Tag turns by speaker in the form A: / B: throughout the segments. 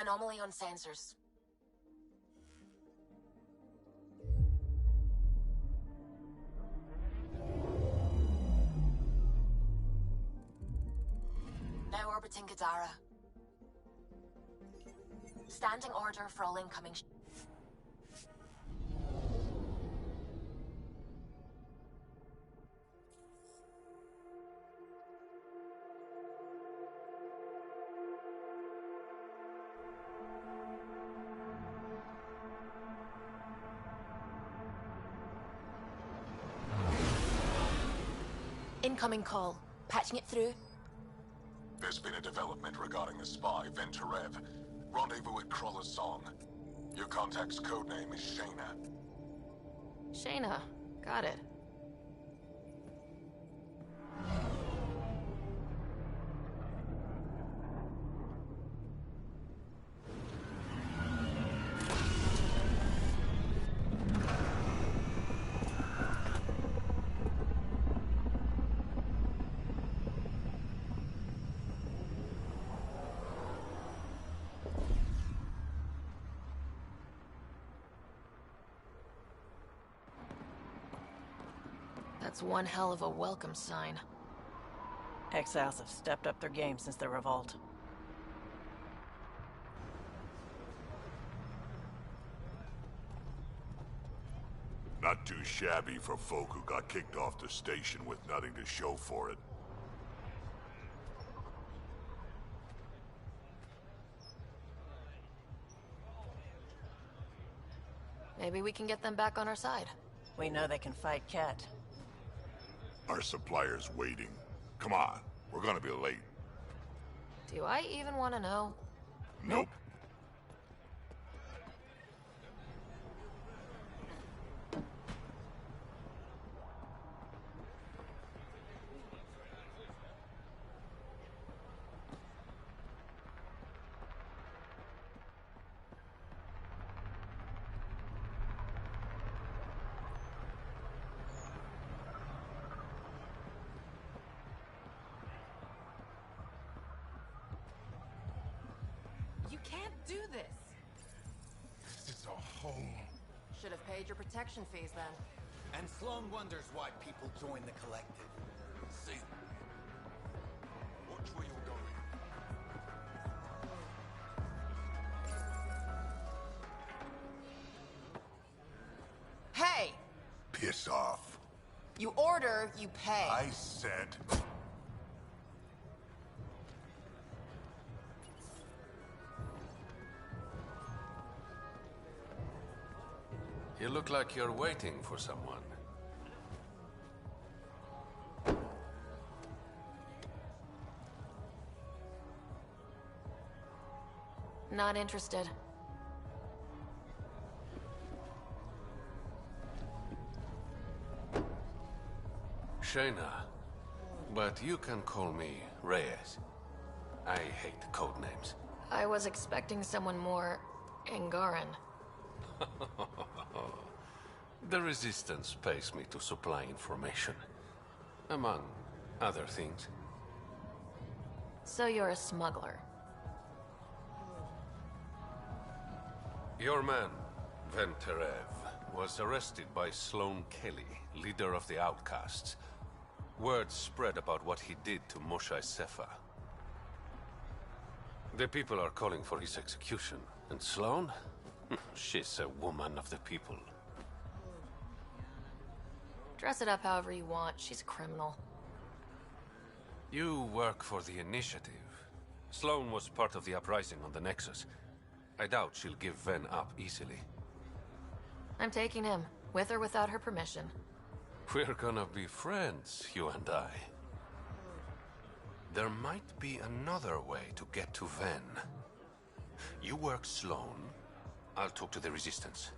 A: Anomaly on sensors. Now orbiting Gadara. Standing order for all incoming incoming call. Patching it through.
B: There's been a development regarding the spy, Venturev. Rendezvous at Crawler's Song. Your contact's codename is Shayna.
A: Shayna. Got it. That's one hell of a welcome sign.
C: Exiles have stepped up their game since the revolt.
D: Not too shabby for folk who got kicked off the station with nothing to show for it.
A: Maybe we can get them back on our side.
C: We know they can fight Ket.
D: Our supplier's waiting. Come on, we're gonna be late.
A: Do I even want to know?
D: Nope.
A: You can't do this!
E: This is a home.
A: Should have paid your protection fees then.
E: And Sloan wonders why people join the collective. See? Watch where you're going.
A: Hey!
D: Piss off.
A: You order, you pay.
D: I said...
F: You look like you're waiting for someone.
A: Not interested.
F: Shayna, but you can call me Reyes. I hate code names.
A: I was expecting someone more Angaran.
F: The Resistance pays me to supply information, among other things.
A: So you're a smuggler.
F: Your man, Venturev, was arrested by Sloan Kelly, leader of the Outcasts. Word spread about what he did to Moshae Sefa. The people are calling for his execution. And Sloan? She's a woman of the people.
A: Dress it up however you want. She's a criminal.
F: You work for the Initiative. Sloan was part of the uprising on the Nexus. I doubt she'll give Ven up easily.
A: I'm taking him, with or without her permission.
F: We're gonna be friends, you and I. There might be another way to get to Ven. You work Sloan, I'll talk to the Resistance.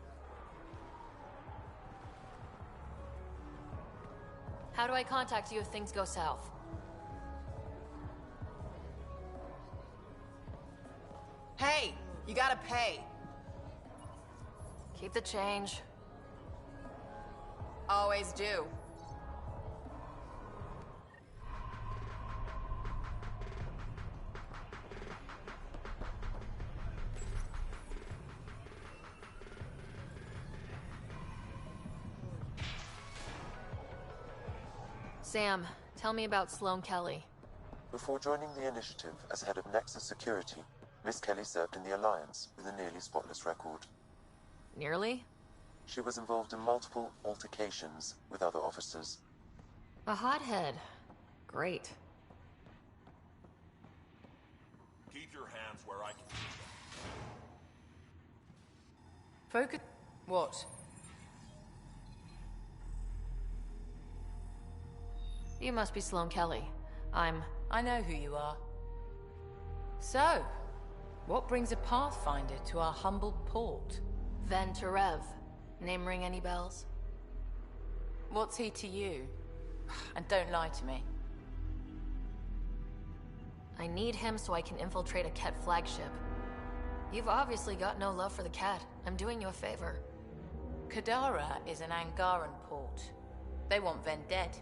A: How do I contact you if things go south? Hey! You gotta pay! Keep the change. Always do. Sam, tell me about Sloane Kelly.
G: Before joining the initiative as head of Nexus Security, Miss Kelly served in the Alliance with a nearly spotless record.
A: Nearly?
G: She was involved in multiple altercations with other officers.
A: A hothead. Great.
D: Keep your hands where I can see them.
C: Focus. What?
A: You must be Sloane Kelly.
C: I know who you are. So, what brings a Pathfinder to our humble port?
A: Ven Terev. Name ring any bells?
C: What's he to you? And don't lie to me.
A: I need him so I can infiltrate a Ket flagship. You've obviously got no love for the cat. I'm doing you a favor.
C: Kadara is an Angaran port. They want Ven dead,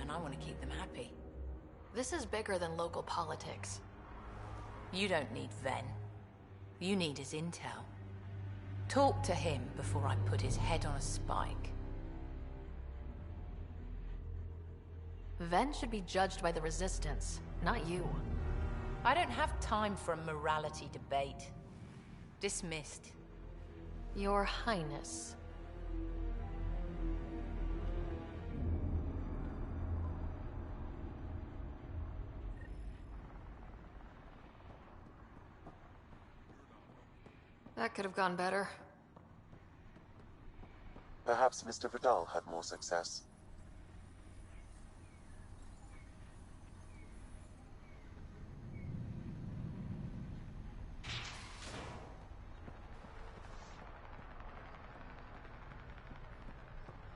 C: and I want to keep them happy.
A: This is bigger than local politics.
C: You don't need Ven. You need his intel. Talk to him before I put his head on a spike.
A: Ven should be judged by the Resistance, not you.
C: I don't have time for a morality debate. Dismissed.
A: Your Highness. That could have gone better.
G: Perhaps Mr. Vidal had more success.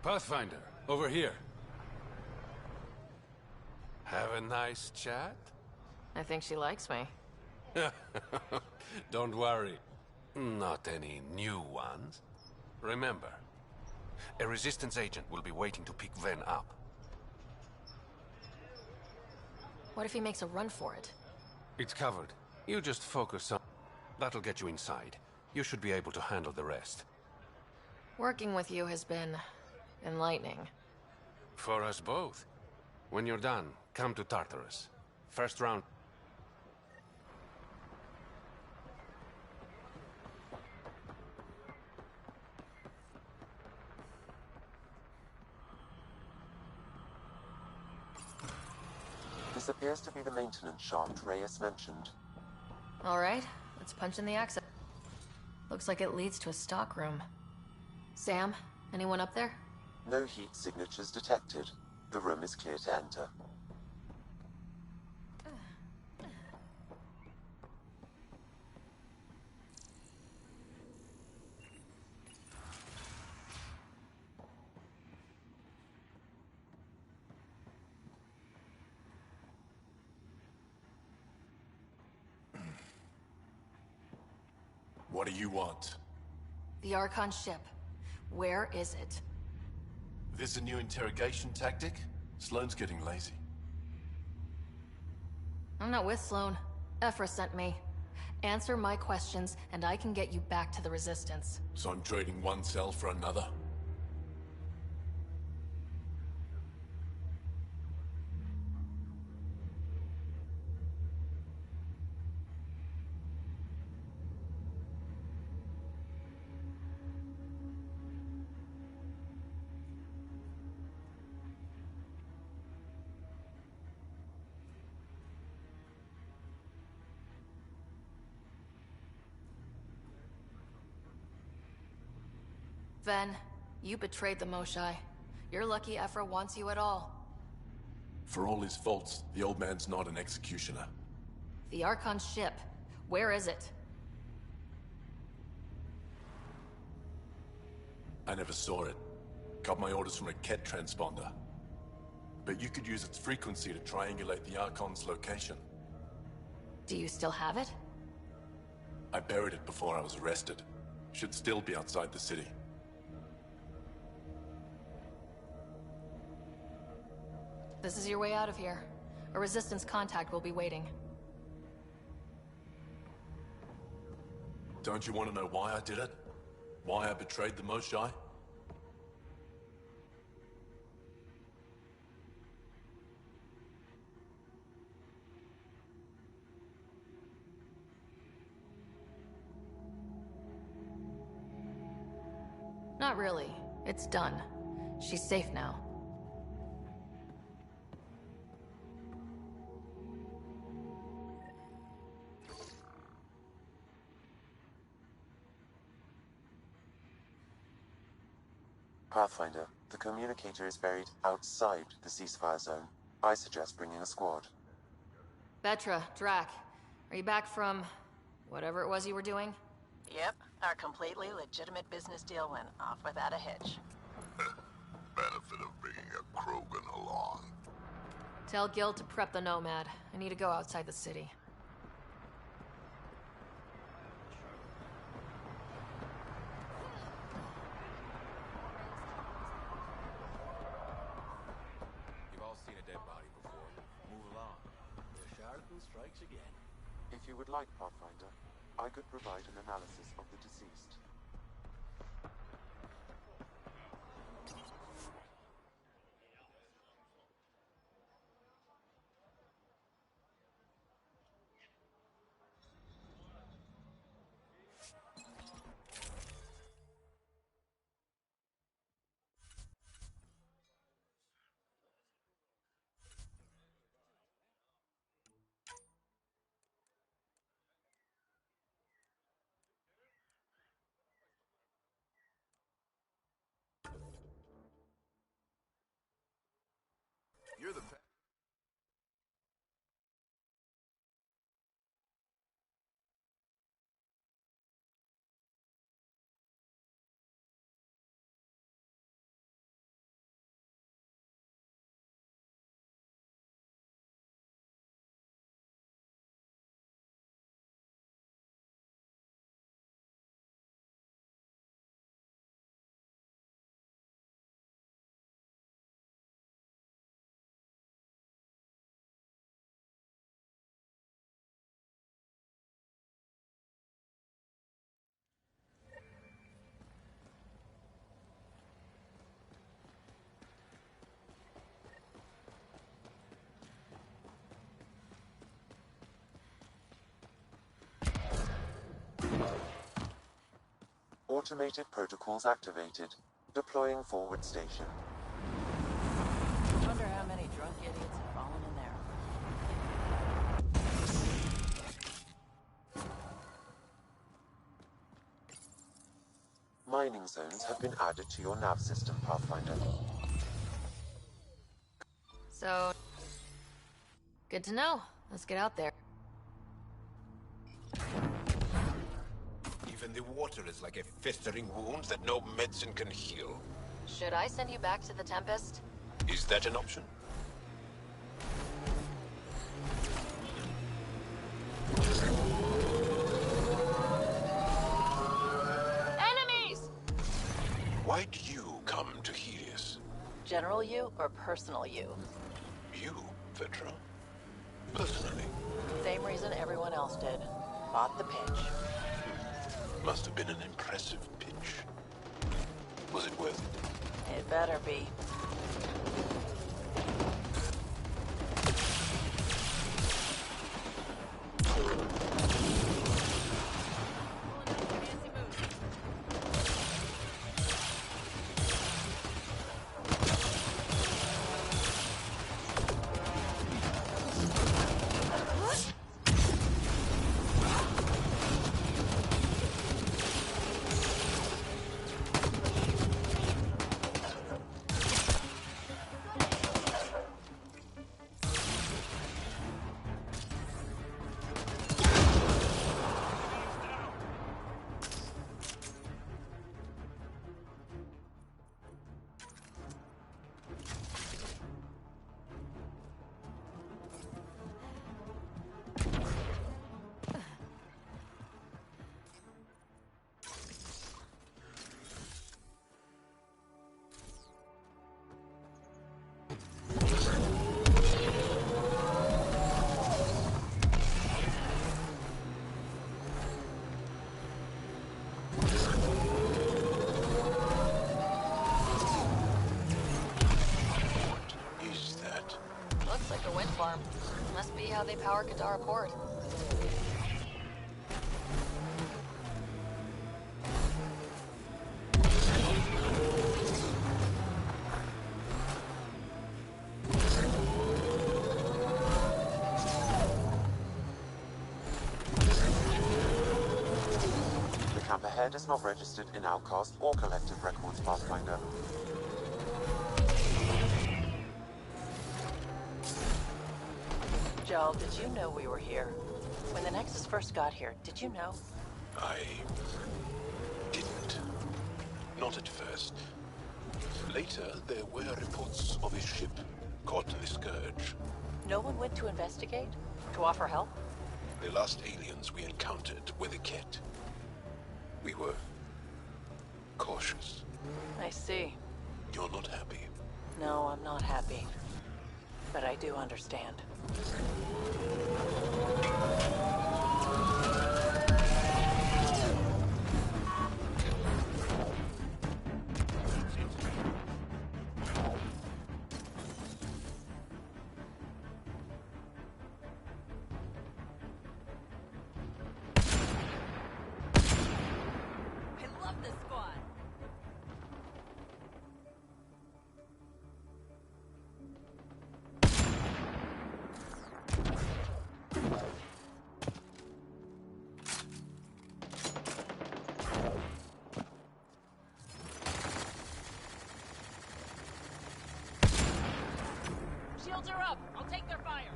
F: Pathfinder, over here. Have a nice chat?
A: I think she likes me.
F: Don't worry. Not any new ones. Remember, a Resistance agent will be waiting to pick Ven up.
A: What if he makes a run for it?
F: It's covered. You just focus on... That'll get you inside. You should be able to handle the rest.
A: Working with you has been enlightening.
F: For us both. When you're done, come to Tartarus. First round.
G: This appears to be the maintenance shaft Reyes mentioned.
A: Alright, let's punch in the access. Looks like it leads to a stockroom. Sam, anyone up there?
G: No heat signatures detected. The room is clear to enter.
H: What do you want?
A: The Archon ship. Where is it?
H: This a new interrogation tactic? Sloane's getting lazy.
A: I'm not with Sloane. Ephra sent me. Answer my questions, and I can get you back to the Resistance.
H: So I'm trading one cell for another?
A: Ven, you betrayed the Moshae. You're lucky Ephra wants you at all.
H: For all his faults, the old man's not an executioner.
A: The Archon ship. Where is it?
H: I never saw it. Got my orders from a Ket transponder. But you could use its frequency to triangulate the Archon's location.
A: Do you still have it?
H: I buried it before I was arrested. Should still be outside the city.
A: This is your way out of here. A Resistance contact will be waiting.
H: Don't you want to know why I did it? Why I betrayed the Moshae?
A: Not really. It's done. She's safe now.
G: Pathfinder, the communicator is buried outside the ceasefire zone. I suggest bringing a squad.
A: Vetra, Drac, are you back from whatever it was you were doing?
I: Yep, our completely legitimate business deal went off without a hitch.
D: Benefit of bringing a Krogan along.
A: Tell Gil to prep the Nomad. I need to go outside the city.
E: You've all seen a dead body before. Move along. The Sharku strikes again.
G: If you would like, Pathfinder, I could provide an analysis of the deceased.
D: You're the
G: Automated protocols activated. Deploying forward station.
I: Wonder how many drunk idiots have fallen in there.
G: Mining zones have been added to your nav system, Pathfinder.
A: So, good to know. Let's get out there.
J: Even the water is like a festering wound that no medicine can heal.
A: Should I send you back to the Tempest?
J: Is that an option?
A: Enemies!
J: Why do you come to Helios?
I: General you or personal you?
J: You, Vetra? Personally?
I: Same reason everyone else did. Bought the pitch.
J: Must have been an impressive pitch. Was it worth it?
I: It better be.
A: Must be how they power Kadara Port.
G: Camperhead is not registered in Outcast or Collective Records, Pathfinder.
I: Jaal, did you know we were here? When the Nexus first got here, did you know?
J: I didn't. Not at first. Later, there were reports of a ship caught in the Scourge.
I: No one went to investigate? To offer help?
J: The last aliens we encountered were the Ket. We were cautious.
I: I see.
J: You're not happy.
I: No, I'm not happy. But I do understand.
C: I love this squad. Shields are up. I'll take their fire.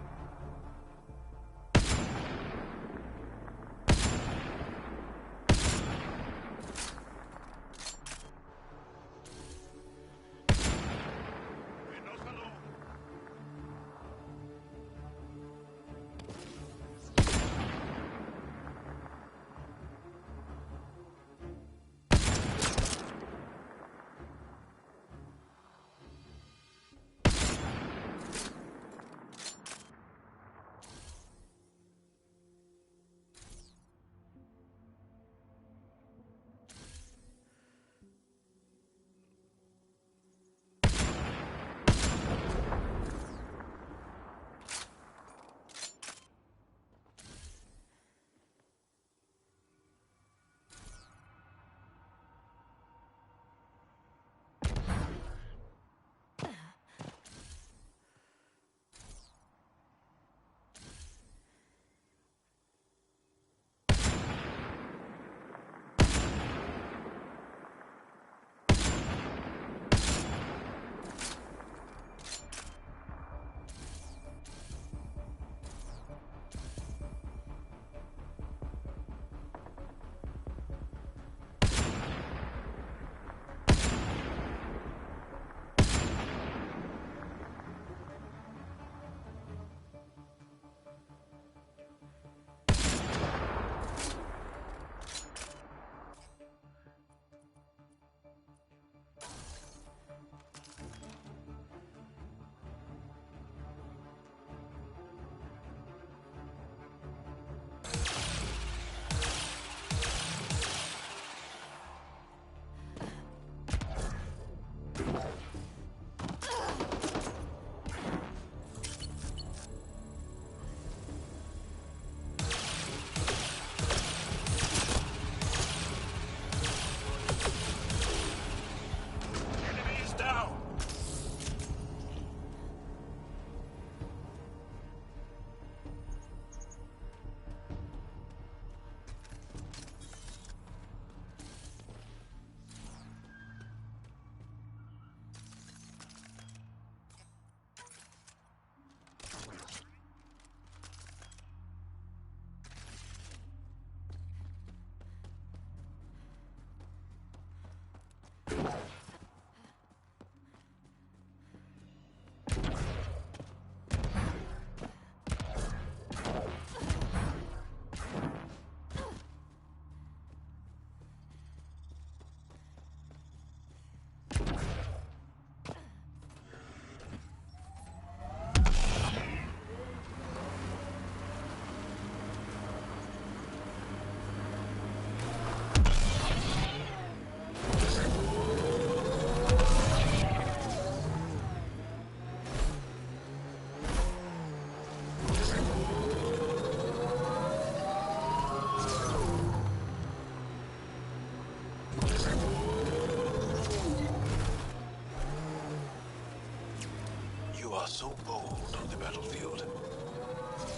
J: are so bold on the battlefield,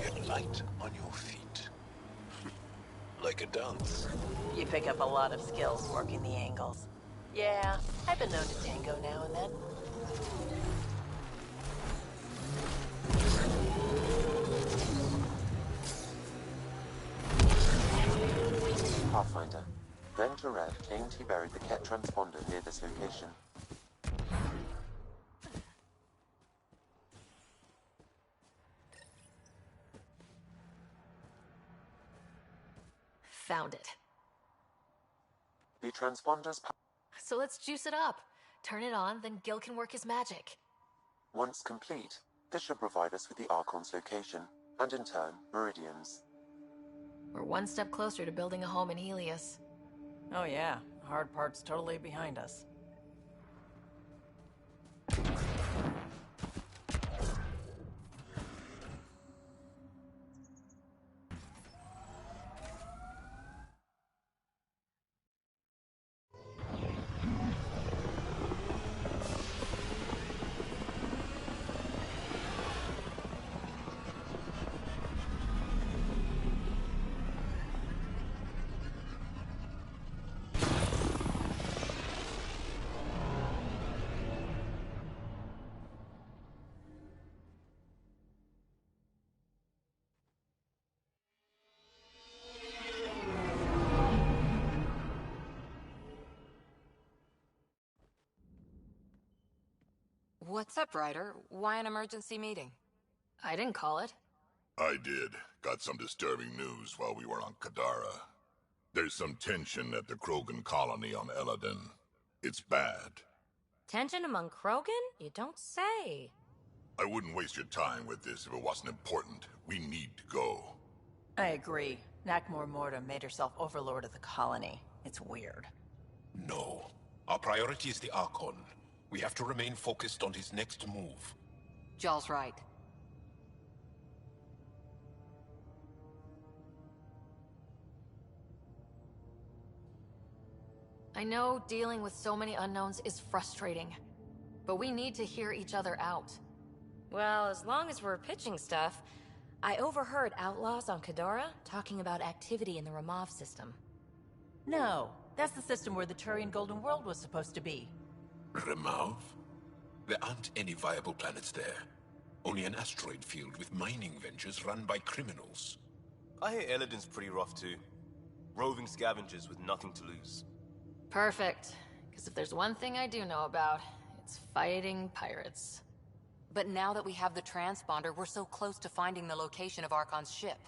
J: yet light on your feet. Like a dance.
I: You pick up a lot of skills working the angles. Yeah, I've been known to tango now and then.
G: Pathfinder. Venturev claimed he buried the Ket transponder near this location.
A: Found it.
G: The transponder's
A: So let's juice it up. Turn it on, then Gil can work his magic.
G: once complete, this should provide us with the Archon's location, and in turn, Meridian's.
A: We're one step closer to building a home in Helios.
I: Oh yeah, the hard part's totally behind us.
C: What's up, Ryder? Why an emergency meeting?
A: I didn't call it.
D: I did. Got some disturbing news while we were on Kadara. There's some tension at the Krogan colony on Eladin. It's bad.
K: Tension among Krogan? You don't say.
D: I wouldn't waste your time with this if it wasn't important. We need to go.
I: I agree. Nakmor Morta made herself overlord of the colony. It's weird.
J: No. Our priority is the Archon. We have to remain focused on his next move.
C: Jaal's right.
A: I know dealing with so many unknowns is frustrating, but we need to hear each other out.
K: Well, as long as we're pitching stuff, I overheard outlaws on Kadara talking about activity in the Ramov system.
I: No, that's the system where the Turian Golden World was supposed to be.
J: Remav? There aren't any viable planets there. Only an asteroid field with mining ventures run by criminals.
L: I hear Eladin's pretty rough too. Roving scavengers with nothing to lose.
A: Perfect. Because if there's one thing I do know about, it's fighting pirates.
C: But now that we have the transponder, we're so close to finding the location of Archon's ship.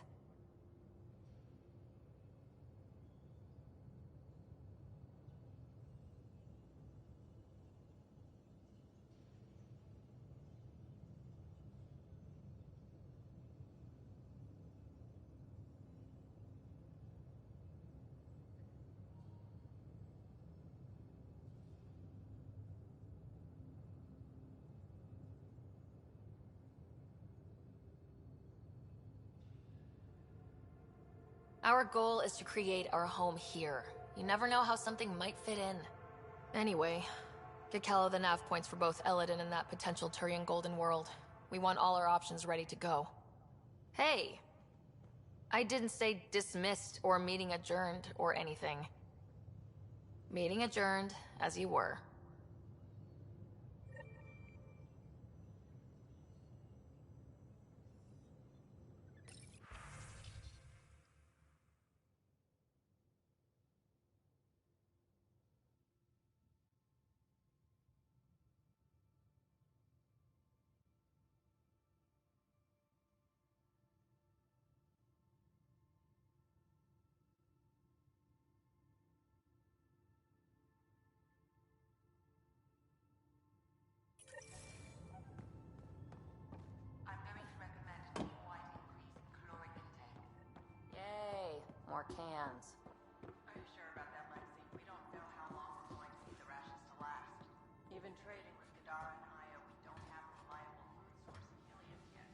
A: Our goal is to create our home here. You never know how something might fit in. Anyway, get Kello the nav points for both Eladin and that potential Turian Golden World. We want all our options ready to go. Hey! I didn't say dismissed or meeting adjourned or anything. Meeting adjourned, as you were.
C: More cans.
I: Are you sure about that, Lexi? We don't know how long we're going to need the rations to last. Even trading with Kadara and Aya, we don't have a reliable food source in Helios yet.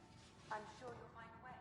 I: I'm sure you'll find a way.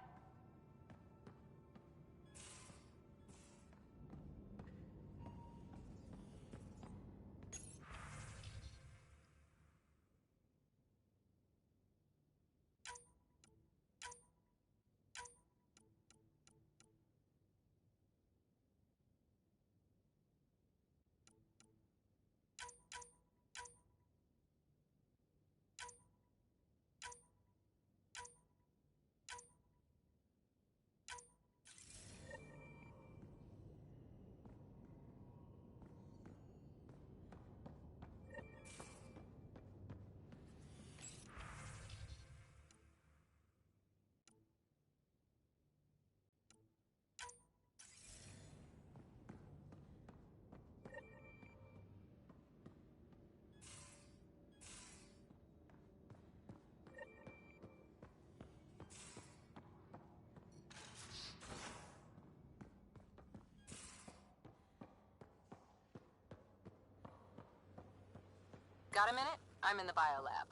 I: Got a minute? I'm in the biolab.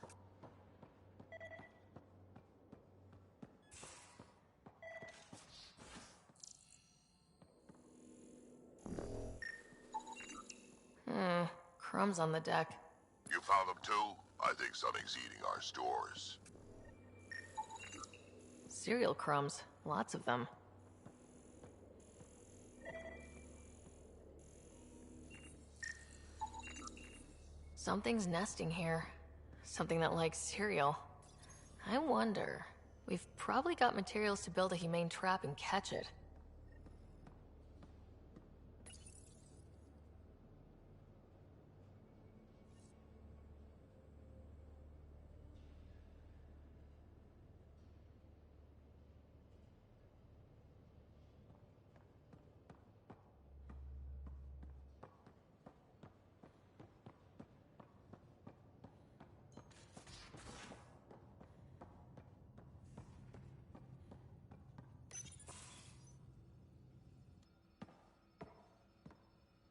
A: Crumbs on the deck.
D: You found them too? I think something's eating our stores.
A: Cereal crumbs. Lots of them. Something's nesting here. Something that likes cereal. I wonder... We've probably got materials to build a humane trap and catch it.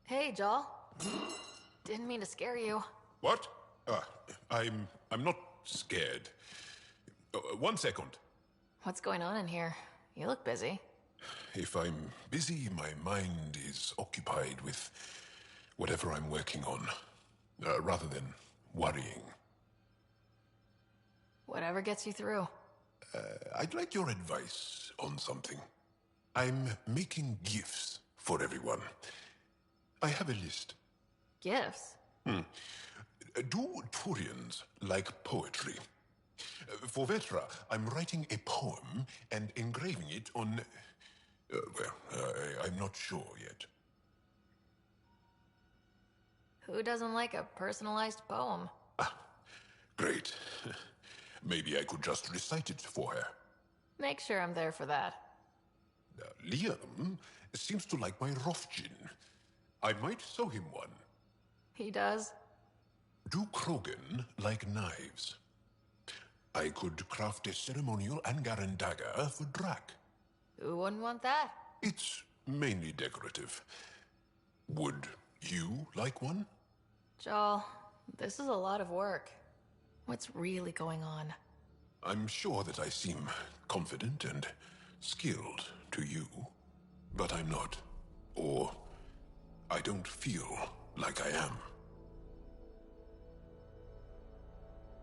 A: Hey, Jaal. Didn't mean to scare you.
J: What? I'm not scared. One second.
A: What's going on in here? You look busy.
J: If I'm busy, my mind is occupied with whatever I'm working on, rather than worrying.
A: Whatever gets you through.
J: I'd like your advice on something. I'm making gifts for everyone. I have a list.
A: Gifts?
J: Do Turians like poetry? For Vetra, I'm writing a poem and engraving it on... I'm not sure yet.
A: Who doesn't like a personalized poem?
J: Great. Maybe I could just recite it for her.
A: Make sure I'm there for that.
J: Liam seems to like my Rofjin. I might sew him one.
A: He does?
J: Do Krogan like knives? I could craft a ceremonial Angaran dagger for Drak.
A: Who wouldn't want that?
J: It's mainly decorative. Would you like one?
A: Jaal, this is a lot of work. What's really going on?
J: I'm sure that I seem confident and skilled to you, but I'm not. Or I don't feel like I am.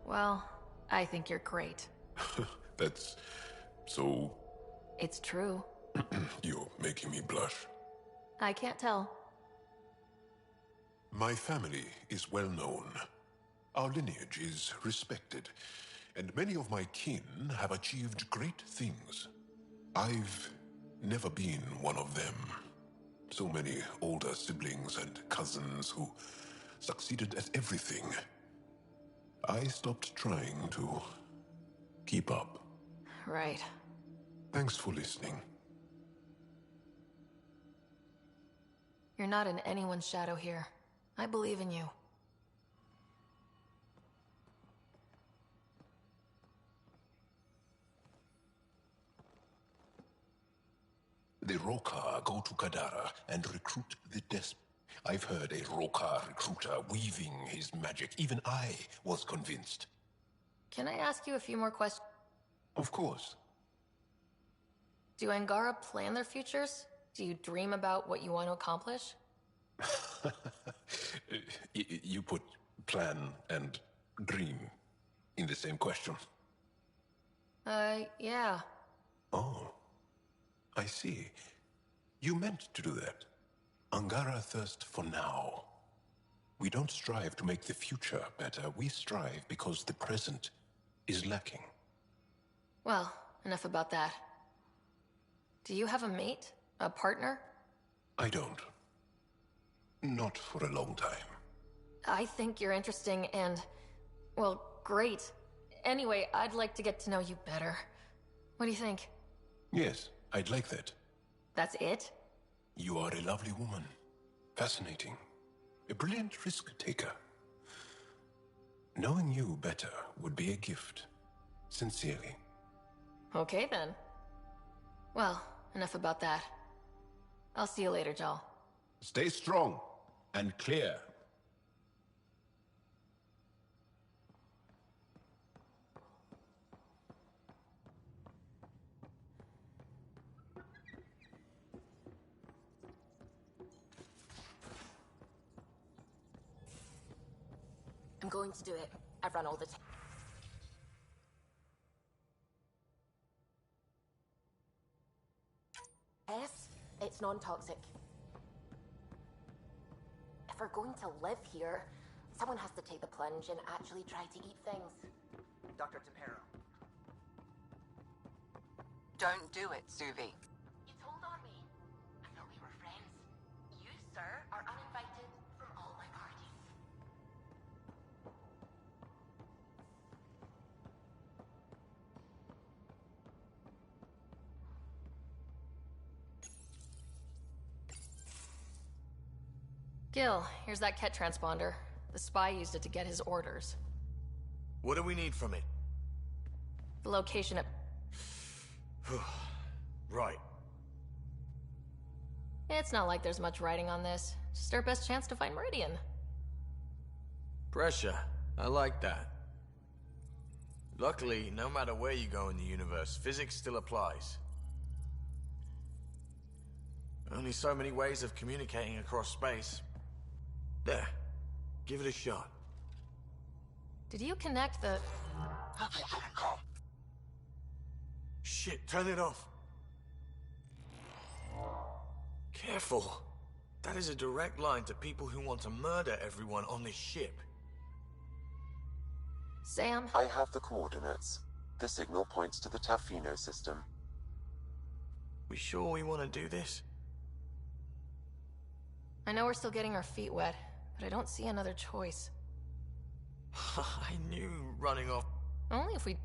A: Well, I think you're great.
J: That's so...
A: It's true.
J: You're making me blush.
A: I can't tell.
J: My family is well known. Our lineage is respected, and many of my kin have achieved great things. I've never been one of them. So many older siblings and cousins who succeeded at everything. I stopped trying to keep up.
A: Right.
J: Thanks for listening.
A: You're not in anyone's shadow here. I believe in you.
J: The Rokar go to Kadara and recruit the I've heard a Rokar recruiter weaving his magic. Even I was convinced.
A: Can I ask you a few more questions?
J: Of course.
A: Do Angara plan their futures? Do you dream about what you want to accomplish?
J: You put plan and dream in the same question.
A: Yeah.
J: Oh. I see. You meant to do that. Angara thirst for now. We don't strive to make the future better. We strive because the present is lacking.
A: Well, enough about that. Do you have a mate? A partner?
J: I don't. Not for a long time.
A: I think you're interesting and... well, great. Anyway, I'd like to get to know you better. What do you think?
J: Yes, I'd like that.
A: That's it?
J: You are a lovely woman. Fascinating. A brilliant risk-taker. Knowing you better would be a gift. Sincerely.
A: Okay, then. Well, enough about that. I'll see you later, Jaal.
J: Stay strong and clear.
A: going to do it. I've run all the tests. It's non-toxic. If we're going to live here, someone has to take the plunge and actually try to eat things.
M: Dr. Tempero.
C: Don't do it, Suvi.
A: You told on me. I thought we were friends. You, sir, are uninvited from all my parties. Gil, here's that Ket transponder. The spy used it to get his orders.
N: What do we need from it?
A: The location of...
N: Right.
A: It's not like there's much writing on this. Just our best chance to find Meridian.
N: Pressure. I like that. Luckily, no matter where you go in the universe, physics still applies. Only so many ways of communicating across space. There. Give it a shot.
A: Did you connect the...
N: Shit, turn it off. Careful. That is a direct line to people who want to murder everyone on this ship.
A: Sam?
G: I have the coordinates. The signal points to the Tafino system.
N: We sure we want to do this?
A: I know we're still getting our feet wet, but I don't see another choice.
N: I knew running off...
A: Only if we...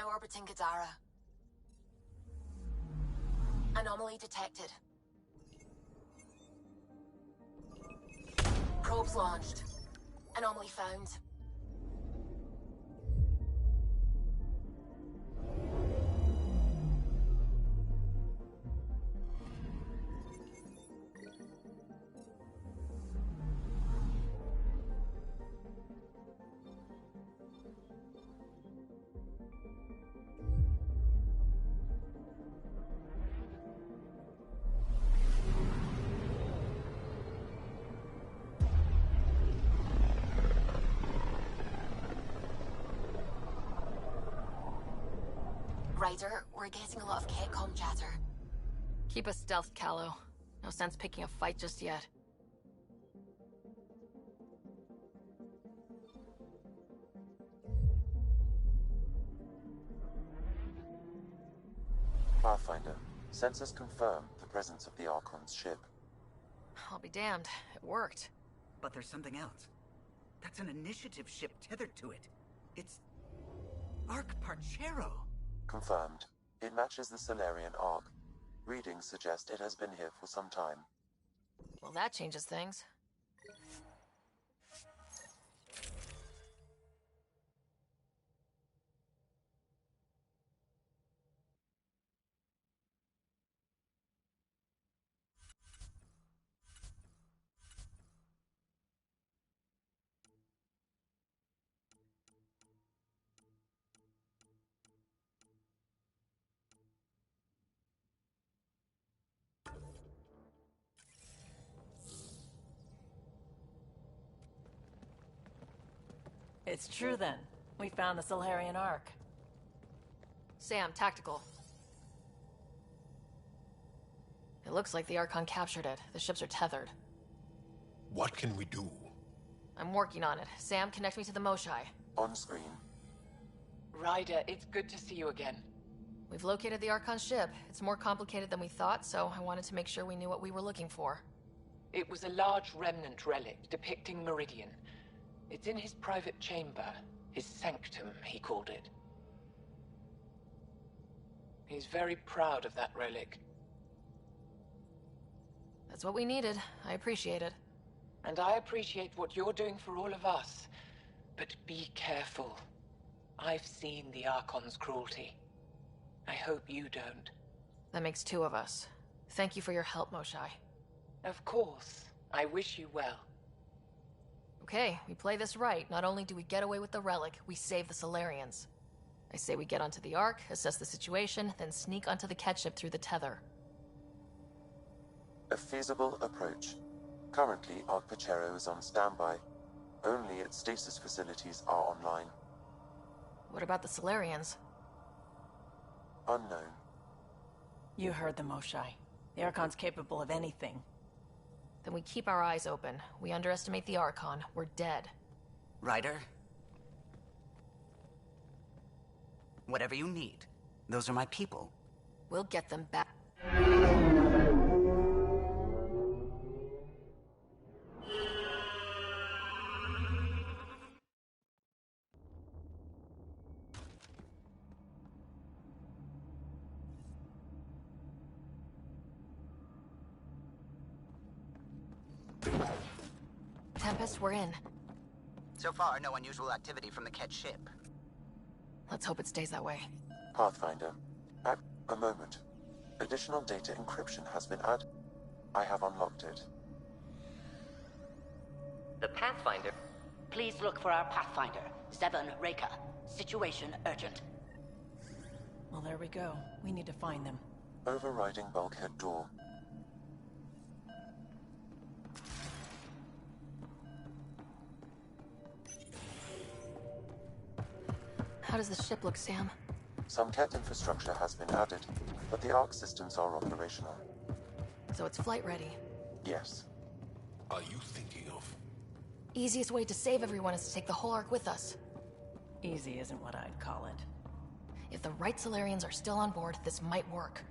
A: now orbiting Gadara. Anomaly detected. Probes launched. Anomaly found. Ryder, we're getting a lot of Ketcom chatter. Keep us stealth, Callow. No sense picking a fight just yet.
G: Pathfinder, sensors confirm the presence of the Archon's ship.
A: I'll be damned. It worked.
M: But there's something else. That's an initiative ship tethered to it. It's... Arc Parchero.
G: Confirmed. It matches the Solarian Arc. Readings suggest it has been here for some time.
A: Well, that changes things.
O: It's true then. We found the Solarian Ark.
A: Sam, tactical. It looks like the Archon captured it. The ships are tethered.
J: What can we do?
A: I'm working on it. Sam, connect me to the Moshai.
G: On screen.
P: Ryder, it's good to see you again.
A: We've located the Archon's ship. It's more complicated than we thought, so I wanted to make sure we knew what we were looking for.
P: It was a large remnant relic depicting Meridian. It's in his private chamber. His sanctum, he called it. He's very proud of that relic.
A: That's what we needed. I appreciate it.
P: And I appreciate what you're doing for all of us. But be careful. I've seen the Archon's cruelty. I hope you don't.
A: That makes two of us. Thank you for your help, Moshai.
P: Of course. I wish you well.
A: Okay, we play this right. Not only do we get away with the relic, we save the Solarians. I say we get onto the Ark, assess the situation, then sneak onto the Ketship through the tether.
G: A feasible approach. Currently, Arc Parchero is on standby. Only its stasis facilities are online.
A: What about the Solarians?
G: Unknown.
O: You heard the Moshai. The Archon's capable of anything.
A: Then we keep our eyes open. We underestimate the Archon, we're dead.
M: Ryder? Whatever you need. Those are my people.
A: We'll get them back. Tempest, we're in.
M: So far, no unusual activity from the Ket ship.
A: Let's hope it stays that way.
G: Pathfinder. At a moment. Additional data encryption has been added. I have unlocked it.
Q: The Pathfinder? Please look for our Pathfinder, Zevon Reka. Situation urgent.
O: Well, there we go. We need to find them.
G: Overriding bulkhead door.
A: How does the ship look, Sam?
G: Some Ket infrastructure has been added, but the Arc systems are operational.
A: So it's flight ready?
G: Yes.
J: Are you thinking of?
A: Easiest way to save everyone is to take the whole Ark with us.
O: Easy isn't what I'd call it.
A: If the right Solarians are still on board, this might work.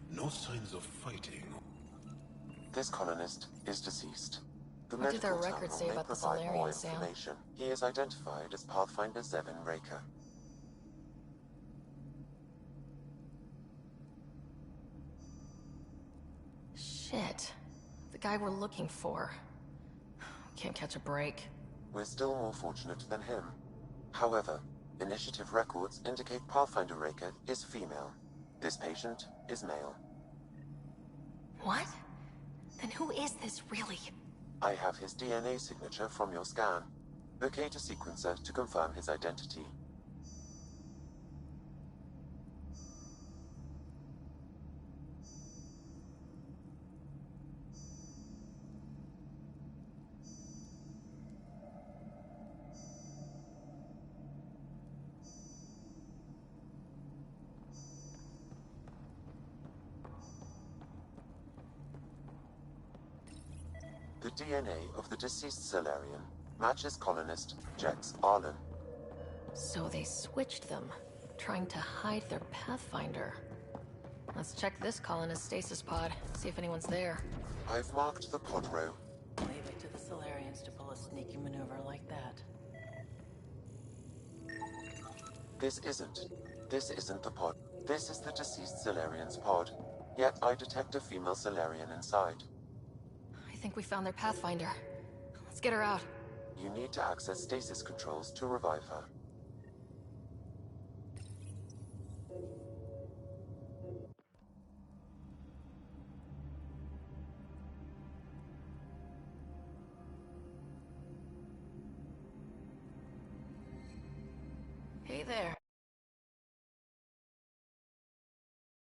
J: No signs of fighting.
G: This colonist is deceased. The
A: What did their
G: medical
A: records
G: terminal
A: say
G: may
A: about the
G: provide more
A: Solarians, Sam?
G: information. He is identified as Pathfinder Zevon Reka.
A: Shit. The guy we're looking for. Can't catch a break.
G: We're still more fortunate than him. However, initiative records indicate Pathfinder Raker is female. This patient is male.
A: What? Then who is this, really?
G: I have his DNA signature from your scan. Locate a sequencer to confirm his identity. The DNA of the deceased Solarian matches colonist Jex Arlen.
A: So they switched them, trying to hide their Pathfinder. Let's check this colonist stasis pod, see if anyone's there.
G: I've marked the pod row.
O: Leave it to the Solarians to pull a sneaky maneuver like that.
G: This isn't the pod. This is the deceased Solarian's pod. Yet I detect a female Solarian inside.
A: I think we found their Pathfinder. Let's get her out.
G: You need to access stasis controls to revive her.
A: Hey there.